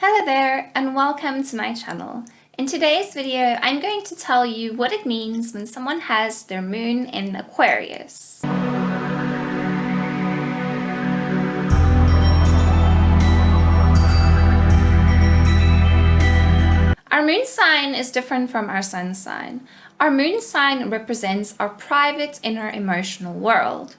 Hello there and welcome to my channel. In today's video, I'm going to tell you what it means when someone has their moon in Aquarius. Our moon sign is different from our sun sign. Our moon sign represents our private inner emotional world.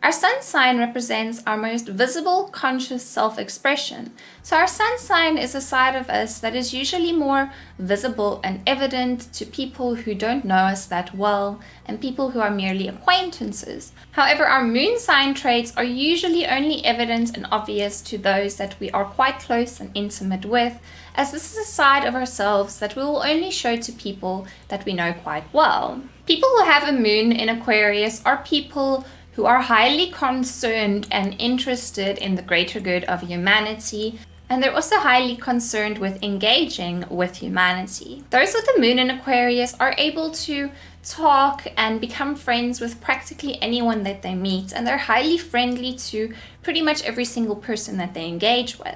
Our sun sign represents our most visible, conscious self-expression. So our sun sign is a side of us that is usually more visible and evident to people who don't know us that well and people who are merely acquaintances. However, our moon sign traits are usually only evident and obvious to those that we are quite close and intimate with, as this is a side of ourselves that we will only show to people that we know quite well. People who have a moon in Aquarius are people who are highly concerned and interested in the greater good of humanity, and they're also highly concerned with engaging with humanity. Those with the moon in Aquarius are able to talk and become friends with practically anyone that they meet, and they're highly friendly to pretty much every single person that they engage with.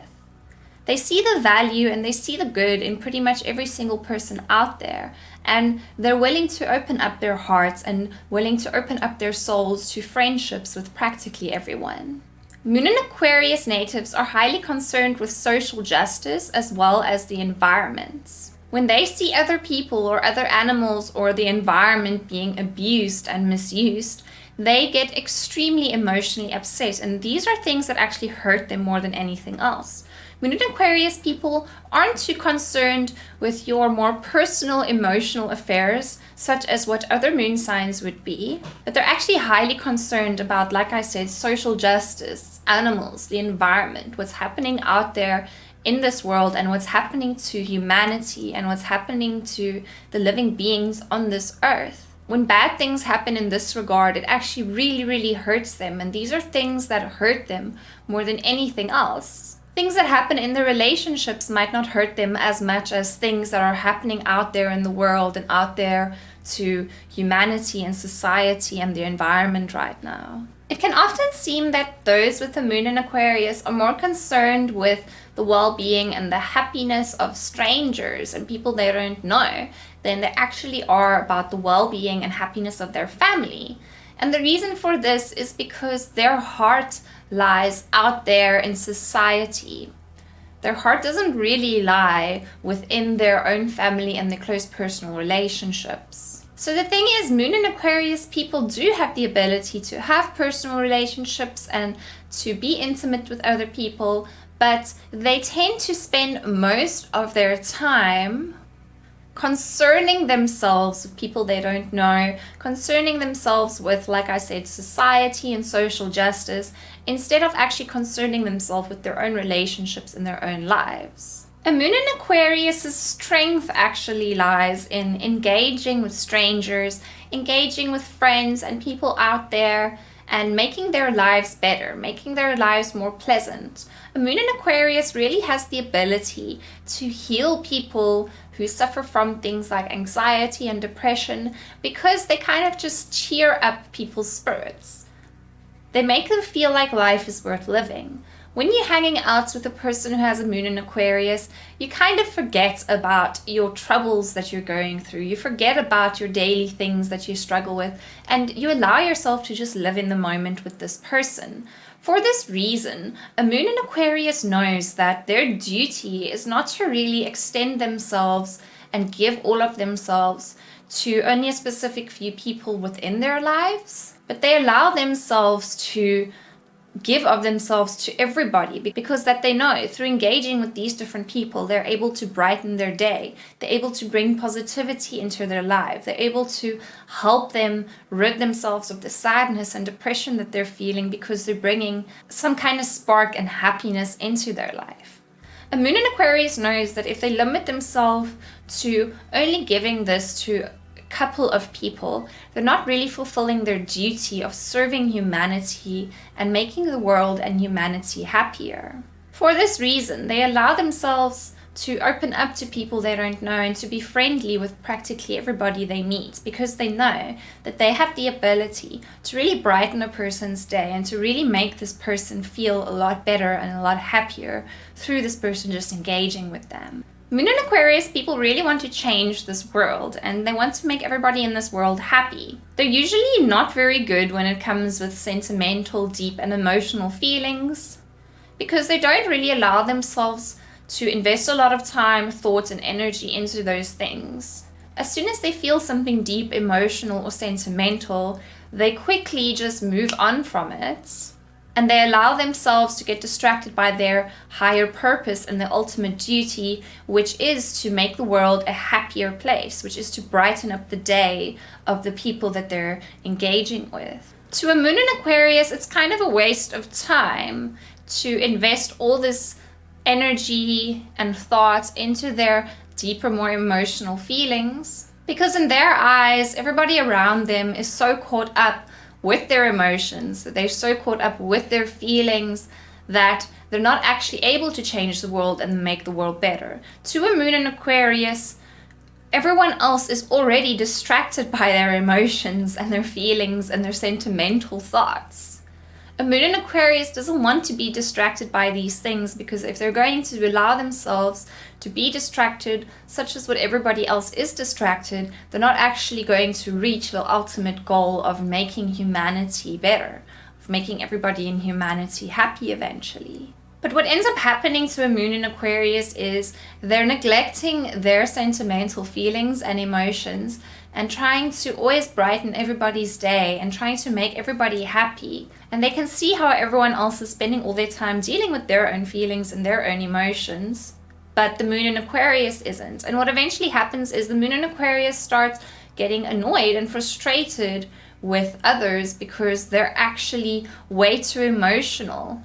They see the value and they see the good in pretty much every single person out there, and they're willing to open up their hearts and willing to open up their souls to friendships with practically everyone. Moon and Aquarius natives are highly concerned with social justice as well as the environment. When they see other people or other animals or the environment being abused and misused, they get extremely emotionally upset, and these are things that actually hurt them more than anything else. Moon and Aquarius people aren't too concerned with your more personal emotional affairs, such as what other moon signs would be, but they're actually highly concerned about, like I said, social justice, animals, the environment, what's happening out there in this world and what's happening to humanity and what's happening to the living beings on this earth. When bad things happen in this regard, it actually really hurts them, and these are things that hurt them more than anything else. Things that happen in their relationships might not hurt them as much as things that are happening out there in the world and out there to humanity and society and the environment right now. It can often seem that those with the moon in Aquarius are more concerned with the well-being and the happiness of strangers and people they don't know than they actually are about the well-being and happiness of their family. And the reason for this is because their heart lies out there in society. Their heart doesn't really lie within their own family and their close personal relationships. So the thing is, Moon and Aquarius people do have the ability to have personal relationships and to be intimate with other people, but they tend to spend most of their time concerning themselves with people they don't know, concerning themselves with, like I said, society and social justice, instead of actually concerning themselves with their own relationships and their own lives. A moon in Aquarius' strength actually lies in engaging with strangers, engaging with friends and people out there, and making their lives better, making their lives more pleasant. A moon in Aquarius really has the ability to heal people who suffer from things like anxiety and depression, because they kind of just cheer up people's spirits. They make them feel like life is worth living. When you're hanging out with a person who has a moon in Aquarius, you kind of forget about your troubles that you're going through. You forget about your daily things that you struggle with, and you allow yourself to just live in the moment with this person. For this reason, a moon in Aquarius knows that their duty is not to really extend themselves and give all of themselves to only a specific few people within their lives, but they allow themselves to give of themselves to everybody, because that they know through engaging with these different people, they're able to brighten their day. They're able to bring positivity into their life. They're able to help them rid themselves of the sadness and depression that they're feeling, because they're bringing some kind of spark and happiness into their life. A moon in Aquarius knows that if they limit themselves to only giving this to couple of people, they're not really fulfilling their duty of serving humanity and making the world and humanity happier. For this reason, they allow themselves to open up to people they don't know and to be friendly with practically everybody they meet, because they know that they have the ability to really brighten a person's day and to really make this person feel a lot better and a lot happier through this person just engaging with them. Moon in Aquarius people really want to change this world, and they want to make everybody in this world happy. They're usually not very good when it comes with sentimental, deep and emotional feelings, because they don't really allow themselves to invest a lot of time, thought and energy into those things. As soon as they feel something deep, emotional or sentimental, they quickly just move on from it. And they allow themselves to get distracted by their higher purpose and their ultimate duty, which is to make the world a happier place, which is to brighten up the day of the people that they're engaging with. To a moon in Aquarius, it's kind of a waste of time to invest all this energy and thought into their deeper, more emotional feelings, because in their eyes, everybody around them is so caught up with their emotions, that they're so caught up with their feelings that they're not actually able to change the world and make the world better. To a moon in Aquarius, everyone else is already distracted by their emotions and their feelings and their sentimental thoughts. A moon in Aquarius doesn't want to be distracted by these things, because if they're going to allow themselves to be distracted, such as what everybody else is distracted, they're not actually going to reach the ultimate goal of making humanity better, of making everybody in humanity happy eventually. But what ends up happening to a moon in Aquarius is they're neglecting their sentimental feelings and emotions and trying to always brighten everybody's day and trying to make everybody happy. And they can see how everyone else is spending all their time dealing with their own feelings and their own emotions, but the moon in Aquarius isn't. And what eventually happens is the moon in Aquarius starts getting annoyed and frustrated with others because they're actually way too emotional.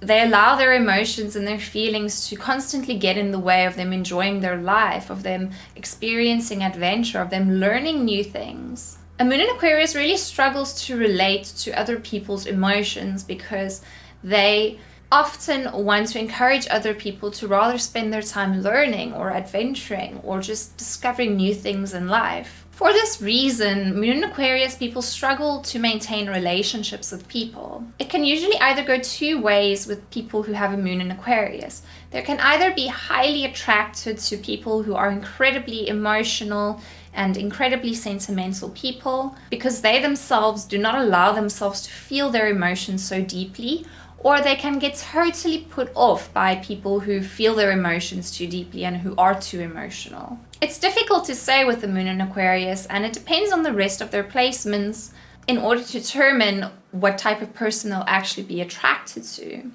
They allow their emotions and their feelings to constantly get in the way of them enjoying their life, of them experiencing adventure, of them learning new things. A moon in Aquarius really struggles to relate to other people's emotions because they often want to encourage other people to rather spend their time learning or adventuring or just discovering new things in life. For this reason, moon in Aquarius people struggle to maintain relationships with people. It can usually either go two ways with people who have a moon in Aquarius. They can either be highly attracted to people who are incredibly emotional and incredibly sentimental people because they themselves do not allow themselves to feel their emotions so deeply, or they can get totally put off by people who feel their emotions too deeply and who are too emotional. It's difficult to say with the moon in Aquarius, and it depends on the rest of their placements in order to determine what type of person they'll actually be attracted to.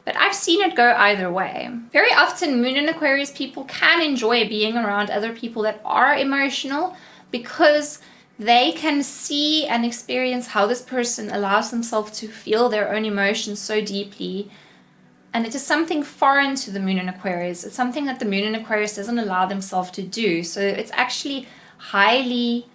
But I've seen it go either way. Very often, moon in Aquarius people can enjoy being around other people that are emotional because they can see and experience how this person allows themselves to feel their own emotions so deeply. And it is something foreign to the moon in Aquarius. It's something that the moon in Aquarius doesn't allow themselves to do. So it's actually highly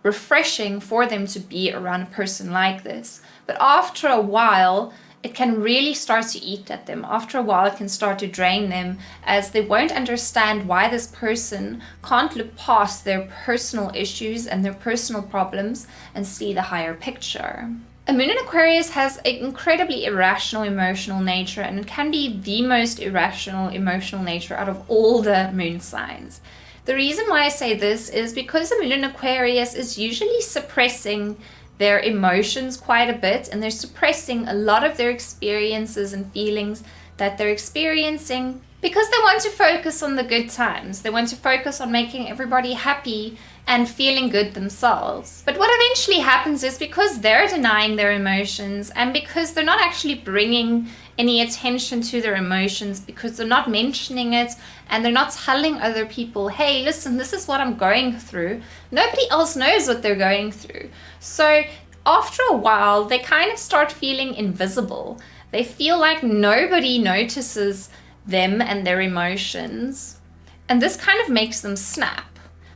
refreshing for them to be around a person like this. But after a while, it can really start to eat at them. After a while, it can start to drain them as they won't understand why this person can't look past their personal issues and their personal problems and see the higher picture. A moon in Aquarius has an incredibly irrational emotional nature, and it can be the most irrational emotional nature out of all the moon signs. The reason why I say this is because the moon in Aquarius is usually suppressing their emotions quite a bit, and they're suppressing a lot of their experiences and feelings that they're experiencing because they want to focus on the good times. They want to focus on making everybody happy and feeling good themselves. But what eventually happens is because they're denying their emotions and because they're not actually bringing any attention to their emotions, because they're not mentioning it and they're not telling other people, hey, listen, this is what I'm going through. Nobody else knows what they're going through. So after a while, they kind of start feeling invisible. They feel like nobody notices them and their emotions. And this kind of makes them snap.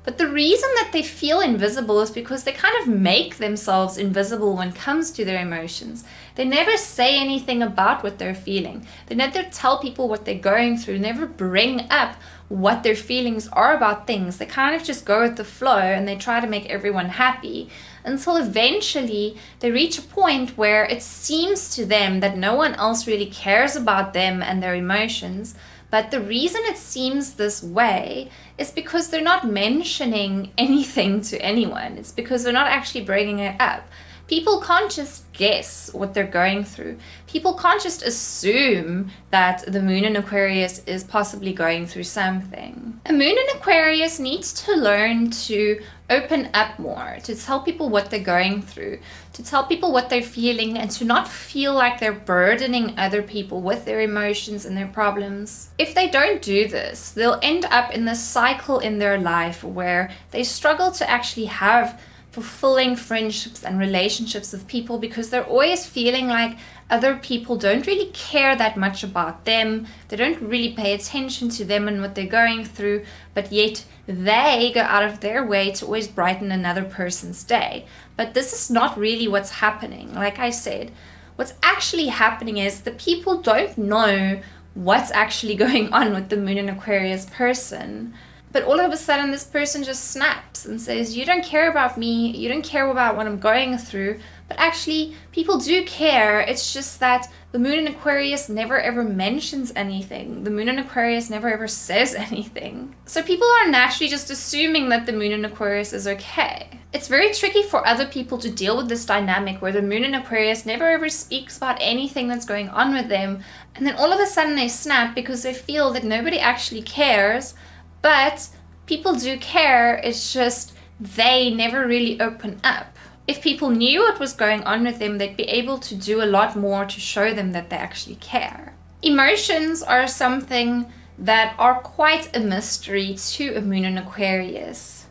But the reason that they feel invisible is because they kind of make themselves invisible when it comes to their emotions. They never say anything about what they're feeling. They never tell people what they're going through, never bring up what their feelings are about things. They kind of just go with the flow and they try to make everyone happy until eventually they reach a point where it seems to them that no one else really cares about them and their emotions. But the reason it seems this way is because they're not mentioning anything to anyone. It's because they're not actually bringing it up. People can't just guess what they're going through. People can't just assume that the moon in Aquarius is possibly going through something. A moon in Aquarius needs to learn to open up more, to tell people what they're going through, to tell people what they're feeling, and to not feel like they're burdening other people with their emotions and their problems. If they don't do this, they'll end up in this cycle in their life where they struggle to actually have fulfilling friendships and relationships with people because they're always feeling like other people don't really care that much about them. They don't really pay attention to them and what they're going through, but yet they go out of their way to always brighten another person's day. But this is not really what's happening. Like I said, what's actually happening is the people don't know what's actually going on with the moon in Aquarius person. But all of a sudden, this person just snaps and says, you don't care about me, you don't care about what I'm going through. But actually, people do care. It's just that the moon in Aquarius never ever mentions anything. The moon in Aquarius never ever says anything. So people are naturally just assuming that the moon in Aquarius is okay. It's very tricky for other people to deal with this dynamic where the moon in Aquarius never ever speaks about anything that's going on with them. And then all of a sudden they snap because they feel that nobody actually cares. But people do care, it's just they never really open up. If people knew what was going on with them, they'd be able to do a lot more to show them that they actually care. Emotions are something that are quite a mystery to a moon in Aquarius.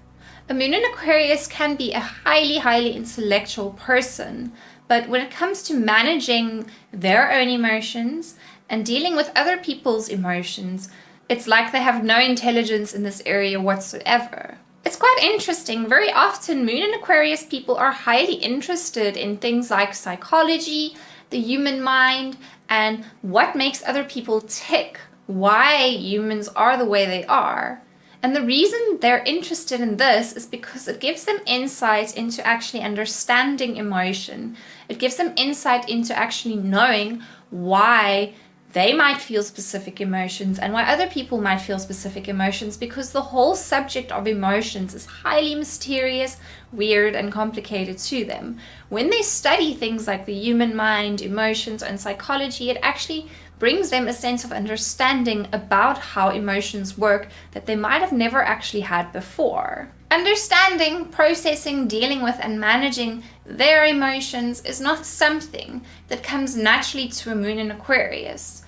A moon in Aquarius can be a highly intellectual person, but when it comes to managing their own emotions and dealing with other people's emotions, it's like they have no intelligence in this area whatsoever. It's quite interesting. Very often, moon and Aquarius people are highly interested in things like psychology, the human mind, and what makes other people tick, why humans are the way they are. And the reason they're interested in this is because it gives them insight into actually understanding emotion. It gives them insight into actually knowing why they might feel specific emotions and why other people might feel specific emotions, because the whole subject of emotions is highly mysterious, weird, and complicated to them. When they study things like the human mind, emotions, and psychology, it actually brings them a sense of understanding about how emotions work that they might have never actually had before. Understanding, processing, dealing with, and managing their emotions is not something that comes naturally to a moon in Aquarius.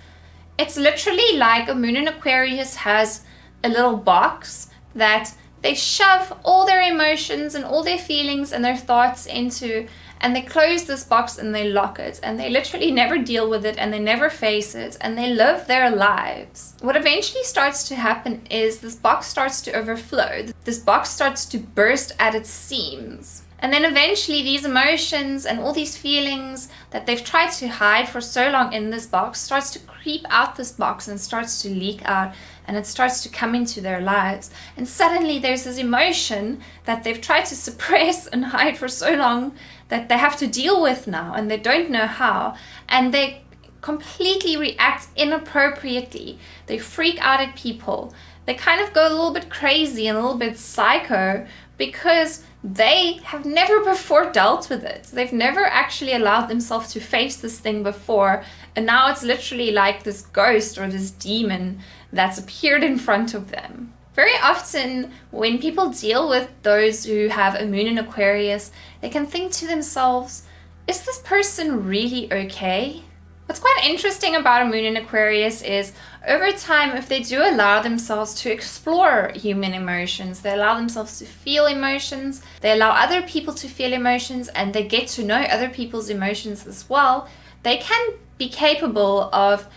It's literally like a moon in Aquarius has a little box that they shove all their emotions and all their feelings and their thoughts into, and they close this box and they lock it, and they literally never deal with it and they never face it, and they live their lives. What eventually starts to happen is this box starts to overflow. This box starts to burst at its seams. And then eventually these emotions and all these feelings that they've tried to hide for so long in this box starts to creep out this box and starts to leak out, and it starts to come into their lives. And suddenly there's this emotion that they've tried to suppress and hide for so long that they have to deal with now, and they don't know how. And they completely react inappropriately. They freak out at people. They kind of go a little bit crazy and a little bit psycho because they have never before dealt with it. They've never actually allowed themselves to face this thing before, and now it's literally like this ghost or this demon that's appeared in front of them. Very often, when people deal with those who have a moon in Aquarius, they can think to themselves, is this person really okay? What's quite interesting about a moon in Aquarius is over time, if they do allow themselves to explore human emotions, they allow themselves to feel emotions, they allow other people to feel emotions, and they get to know other people's emotions as well, they can be capable of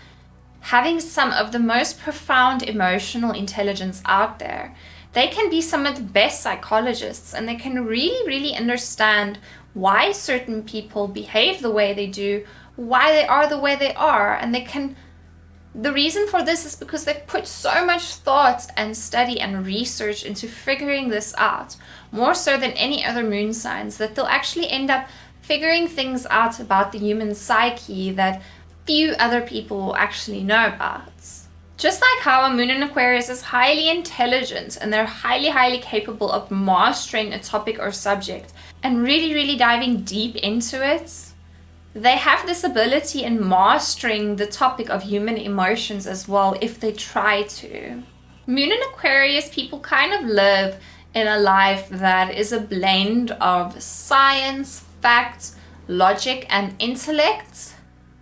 having some of the most profound emotional intelligence out there. They can be some of the best psychologists, and they can really understand why certain people behave the way they do, why they are the way they are. And the reason for this is because they've put so much thought and study and research into figuring this out, more so than any other moon signs, that they'll actually end up figuring things out about the human psyche that few other people actually know about. Just like how a moon in Aquarius is highly intelligent and they're highly, highly capable of mastering a topic or subject and really, really diving deep into it, they have this ability in mastering the topic of human emotions as well if they try to. Moon in Aquarius people kind of live in a life that is a blend of science, fact, logic, and intellect,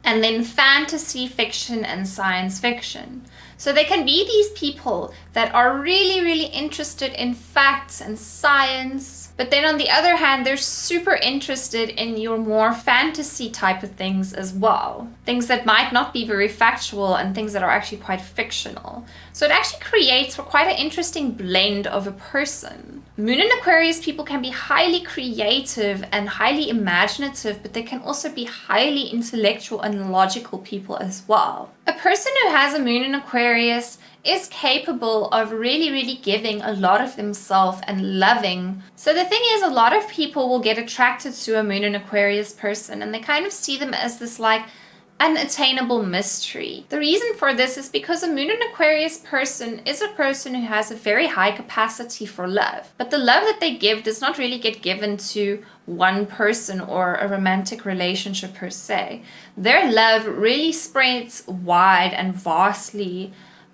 and then fantasy, fiction, and science fiction. So they can be these people that are really, really interested in facts and science, but then on the other hand, they're super interested in your more fantasy type of things as well. Things that might not be very factual and things that are actually quite fictional. So it actually creates for quite an interesting blend of a person. Moon in Aquarius people can be highly creative and highly imaginative, but they can also be highly intellectual and logical people as well. A person who has a moon in Aquarius is capable of really, really giving a lot of themselves and loving. So the thing is, a lot of people will get attracted to a moon in Aquarius person and they kind of see them as this like unattainable mystery. The reason for this is because a moon in Aquarius person is a person who has a very high capacity for love. But the love that they give does not really get given to one person or a romantic relationship per se. Their love really spreads wide and vastly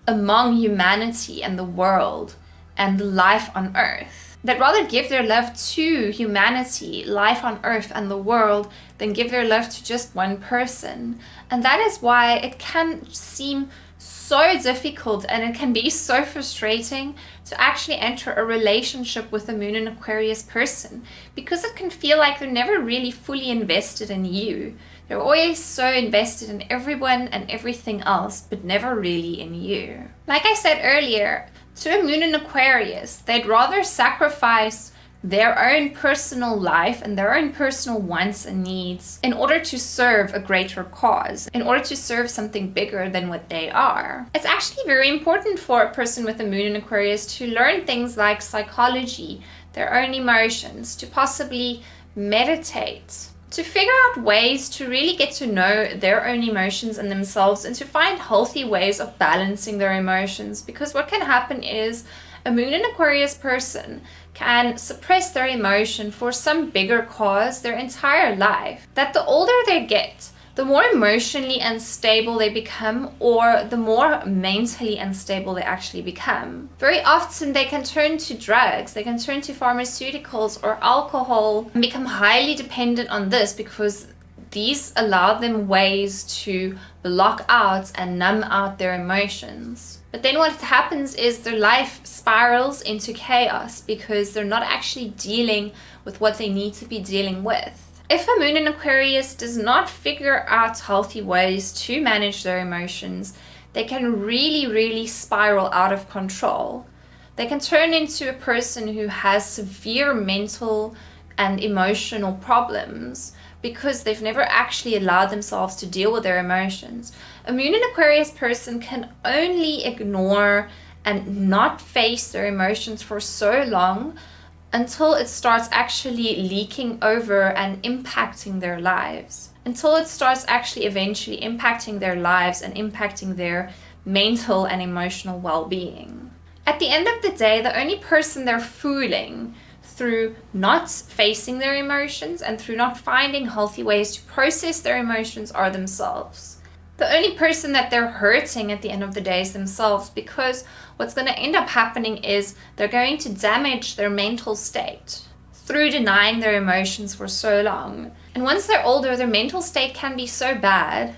among humanity and the world and life on earth. That rather give their love to humanity, life on earth and the world, than give their love to just one person. And that is why it can seem so difficult and it can be so frustrating to actually enter a relationship with a moon in Aquarius person, because it can feel like they're never really fully invested in you. They're always so invested in everyone and everything else, but never really in you. Like I said earlier, to a moon in Aquarius, they'd rather sacrifice their own personal life and their own personal wants and needs in order to serve a greater cause, in order to serve something bigger than what they are. It's actually very important for a person with a moon in Aquarius to learn things like psychology, their own emotions, to possibly meditate, to figure out ways to really get to know their own emotions and themselves, and to find healthy ways of balancing their emotions. Because what can happen is a moon in Aquarius person can suppress their emotion for some bigger cause their entire life. That the older they get, the more emotionally unstable they become, or the more mentally unstable they actually become. Very often they can turn to drugs, they can turn to pharmaceuticals or alcohol and become highly dependent on this, because these allow them ways to block out and numb out their emotions. But then what happens is their life spirals into chaos because they're not actually dealing with what they need to be dealing with. If a moon in Aquarius does not figure out healthy ways to manage their emotions, they can really, really spiral out of control. They can turn into a person who has severe mental and emotional problems because they've never actually allowed themselves to deal with their emotions. A moon in Aquarius person can only ignore and not face their emotions for so long until it starts actually leaking over and impacting their lives. Until it starts actually eventually impacting their lives and impacting their mental and emotional well-being. At the end of the day, the only person they're fooling through not facing their emotions and through not finding healthy ways to process their emotions are themselves. The only person that they're hurting at the end of the day is themselves, because what's going to end up happening is they're going to damage their mental state through denying their emotions for so long. And once they're older, their mental state can be so bad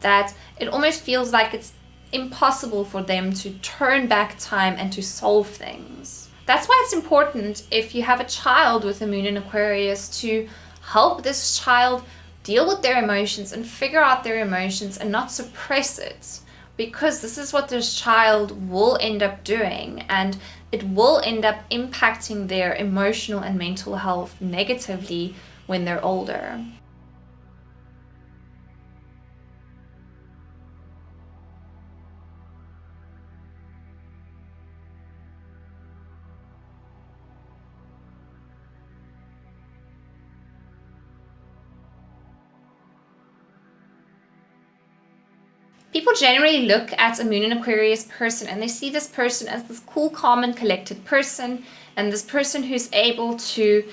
that it almost feels like it's impossible for them to turn back time and to solve things. That's why it's important, if you have a child with a moon in Aquarius, to help this child deal with their emotions and figure out their emotions and not suppress it, because this is what this child will end up doing, and it will end up impacting their emotional and mental health negatively when they're older. People generally look at a Moon in Aquarius person and they see this person as this cool, calm, and collected person, and this person who's able to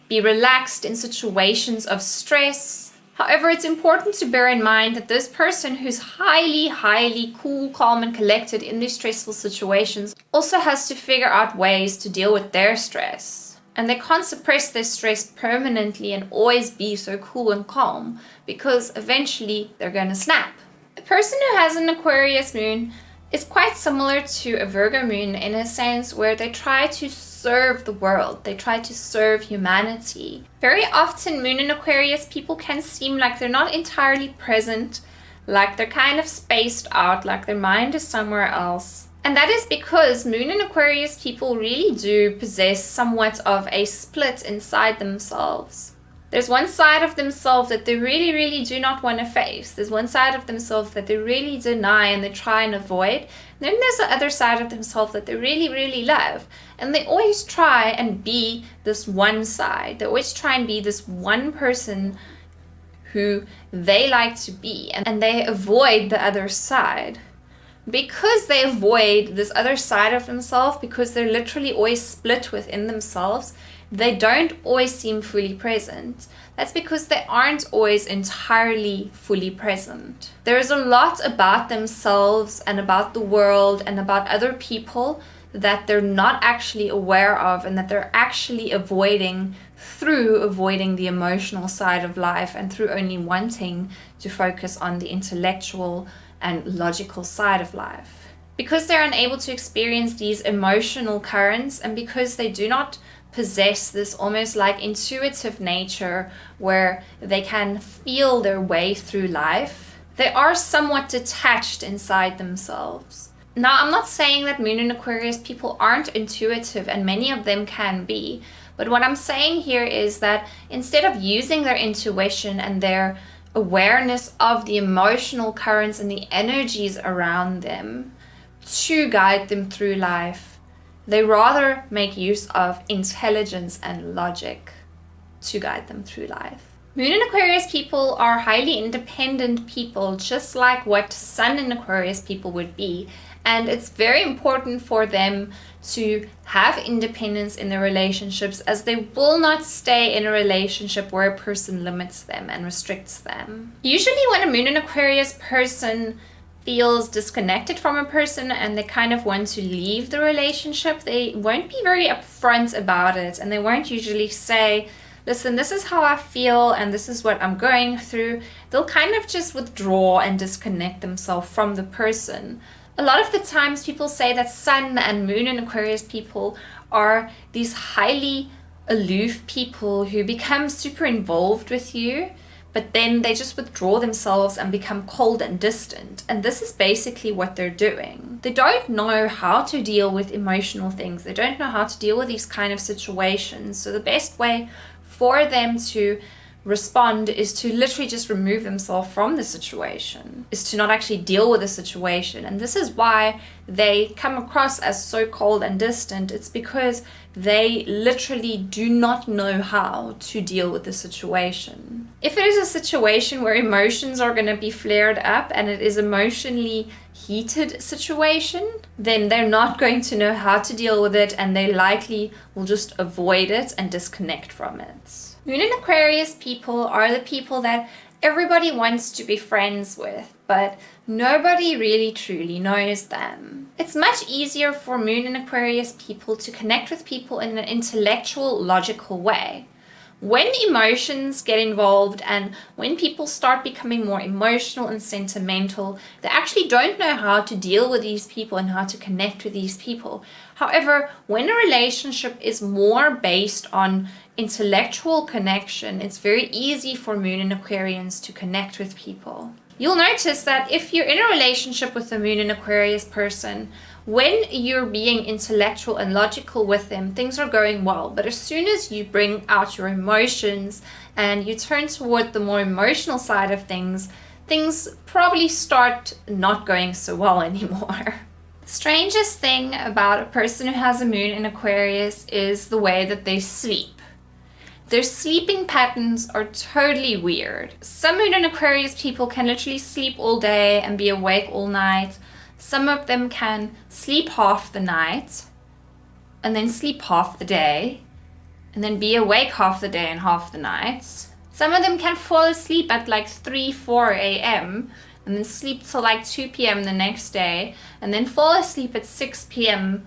be relaxed in situations of stress. However, it's important to bear in mind that this person who's highly, highly cool, calm, and collected in these stressful situations also has to figure out ways to deal with their stress. And they can't suppress their stress permanently and always be so cool and calm, because eventually they're going to snap. A person who has an Aquarius moon is quite similar to a Virgo moon in a sense where they try to serve the world. They try to serve humanity. Very often, Moon in Aquarius people can seem like they're not entirely present, like they're kind of spaced out, like their mind is somewhere else. And that is because Moon in Aquarius people really do possess somewhat of a split inside themselves. There's one side of themselves that they really, really do not want to face. There's one side of themselves that they really deny and they try and avoid. And then there's the other side of themselves that they really, really love. And they always try and be this one side. They always try and be this one person who they like to be. And they avoid the other side. Because they avoid this other side of themselves, because they're literally always split within themselves, they don't always seem fully present. That's because they aren't always entirely fully present. There is a lot about themselves and about the world and about other people that they're not actually aware of and that they're actually avoiding through avoiding the emotional side of life and through only wanting to focus on the intellectual and logical side of life. Because they're unable to experience these emotional currents and because they do not possess this almost like intuitive nature where they can feel their way through life, they are somewhat detached inside themselves. Now, I'm not saying that Moon in Aquarius people aren't intuitive, and many of them can be, but what I'm saying here is that instead of using their intuition and their awareness of the emotional currents and the energies around them to guide them through life, they rather make use of intelligence and logic to guide them through life. Moon in Aquarius people are highly independent people, just like what Sun in Aquarius people would be. And it's very important for them to have independence in their relationships, as they will not stay in a relationship where a person limits them and restricts them. Usually when a Moon in Aquarius person feels disconnected from a person and they kind of want to leave the relationship, they won't be very upfront about it, and they won't usually say, listen, this is how I feel and this is what I'm going through. They'll kind of just withdraw and disconnect themselves from the person. A lot of the times people say that Sun and Moon in Aquarius people are these highly aloof people who become super involved with you, but then they just withdraw themselves and become cold and distant. And this is basically what they're doing. They don't know how to deal with emotional things. They don't know how to deal with these kind of situations. So the best way for them to respond is to literally just remove themselves from the situation, is to not actually deal with the situation. And this is why they come across as so cold and distant. It's because they literally do not know how to deal with the situation. If it is a situation where emotions are going to be flared up and it is emotionally heated situation, then they're not going to know how to deal with it, and they likely will just avoid it and disconnect from it. Moon in Aquarius people are the people that everybody wants to be friends with, but nobody really truly knows them. It's much easier for Moon in Aquarius people to connect with people in an intellectual, logical way. When emotions get involved and when people start becoming more emotional and sentimental, they actually don't know how to deal with these people and how to connect with these people. However, when a relationship is more based on intellectual connection, it's very easy for Moon in Aquarians to connect with people. You'll notice that if you're in a relationship with a Moon in Aquarius person, when you're being intellectual and logical with them, things are going well. But as soon as you bring out your emotions and you turn toward the more emotional side of things, things probably start not going so well anymore. The strangest thing about a person who has a Moon in Aquarius is the way that they sleep. Their sleeping patterns are totally weird. Some Moon in Aquarius people can literally sleep all day and be awake all night. Some of them can sleep half the night and then sleep half the day and then be awake half the day and half the night. Some of them can fall asleep at like 3, 4 a.m. and then sleep till like 2 p.m. the next day and then fall asleep at 6 p.m.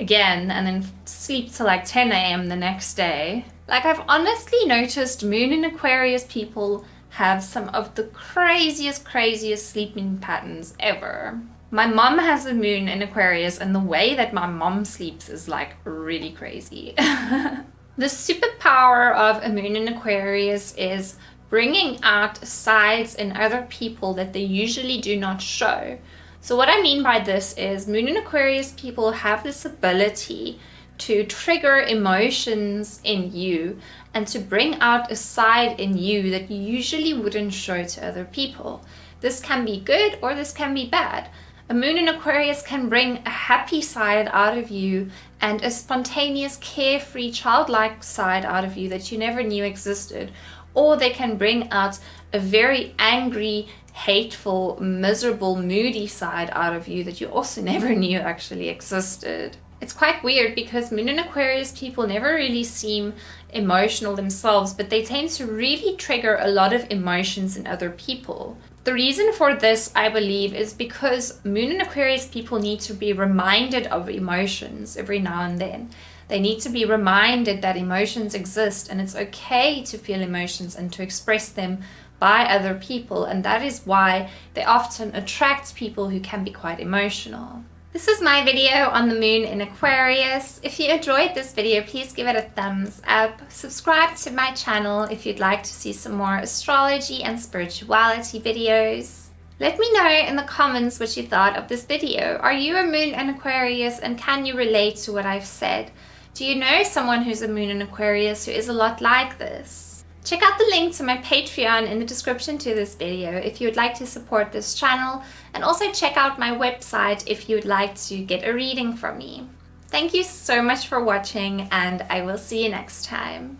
again and then sleep till like 10 a.m. the next day. Like, I've honestly noticed Moon in Aquarius people have some of the craziest sleeping patterns ever. My mom has a Moon in Aquarius, and the way that my mom sleeps is like really crazy. The superpower of a Moon in Aquarius is bringing out sides in other people that they usually do not show. So what I mean by this is Moon in Aquarius people have this ability to trigger emotions in you and to bring out a side in you that you usually wouldn't show to other people. This can be good or this can be bad. A Moon in Aquarius can bring a happy side out of you and a spontaneous, carefree, childlike side out of you that you never knew existed. Or they can bring out a very angry, hateful, miserable, moody side out of you that you also never knew actually existed. It's quite weird because Moon in Aquarius people never really seem emotional themselves, but they tend to really trigger a lot of emotions in other people. The reason for this, I believe, is because Moon in Aquarius people need to be reminded of emotions every now and then. They need to be reminded that emotions exist and it's okay to feel emotions and to express them by other people, and that is why they often attract people who can be quite emotional. This is my video on the Moon in Aquarius. If you enjoyed this video, please give it a thumbs up. Subscribe to my channel if you'd like to see some more astrology and spirituality videos. Let me know in the comments what you thought of this video. Are you a Moon in Aquarius and can you relate to what I've said? Do you know someone who's a Moon in Aquarius who is a lot like this? Check out the link to my Patreon in the description to this video if you would like to support this channel, and also check out my website if you would like to get a reading from me. Thank you so much for watching, and I will see you next time.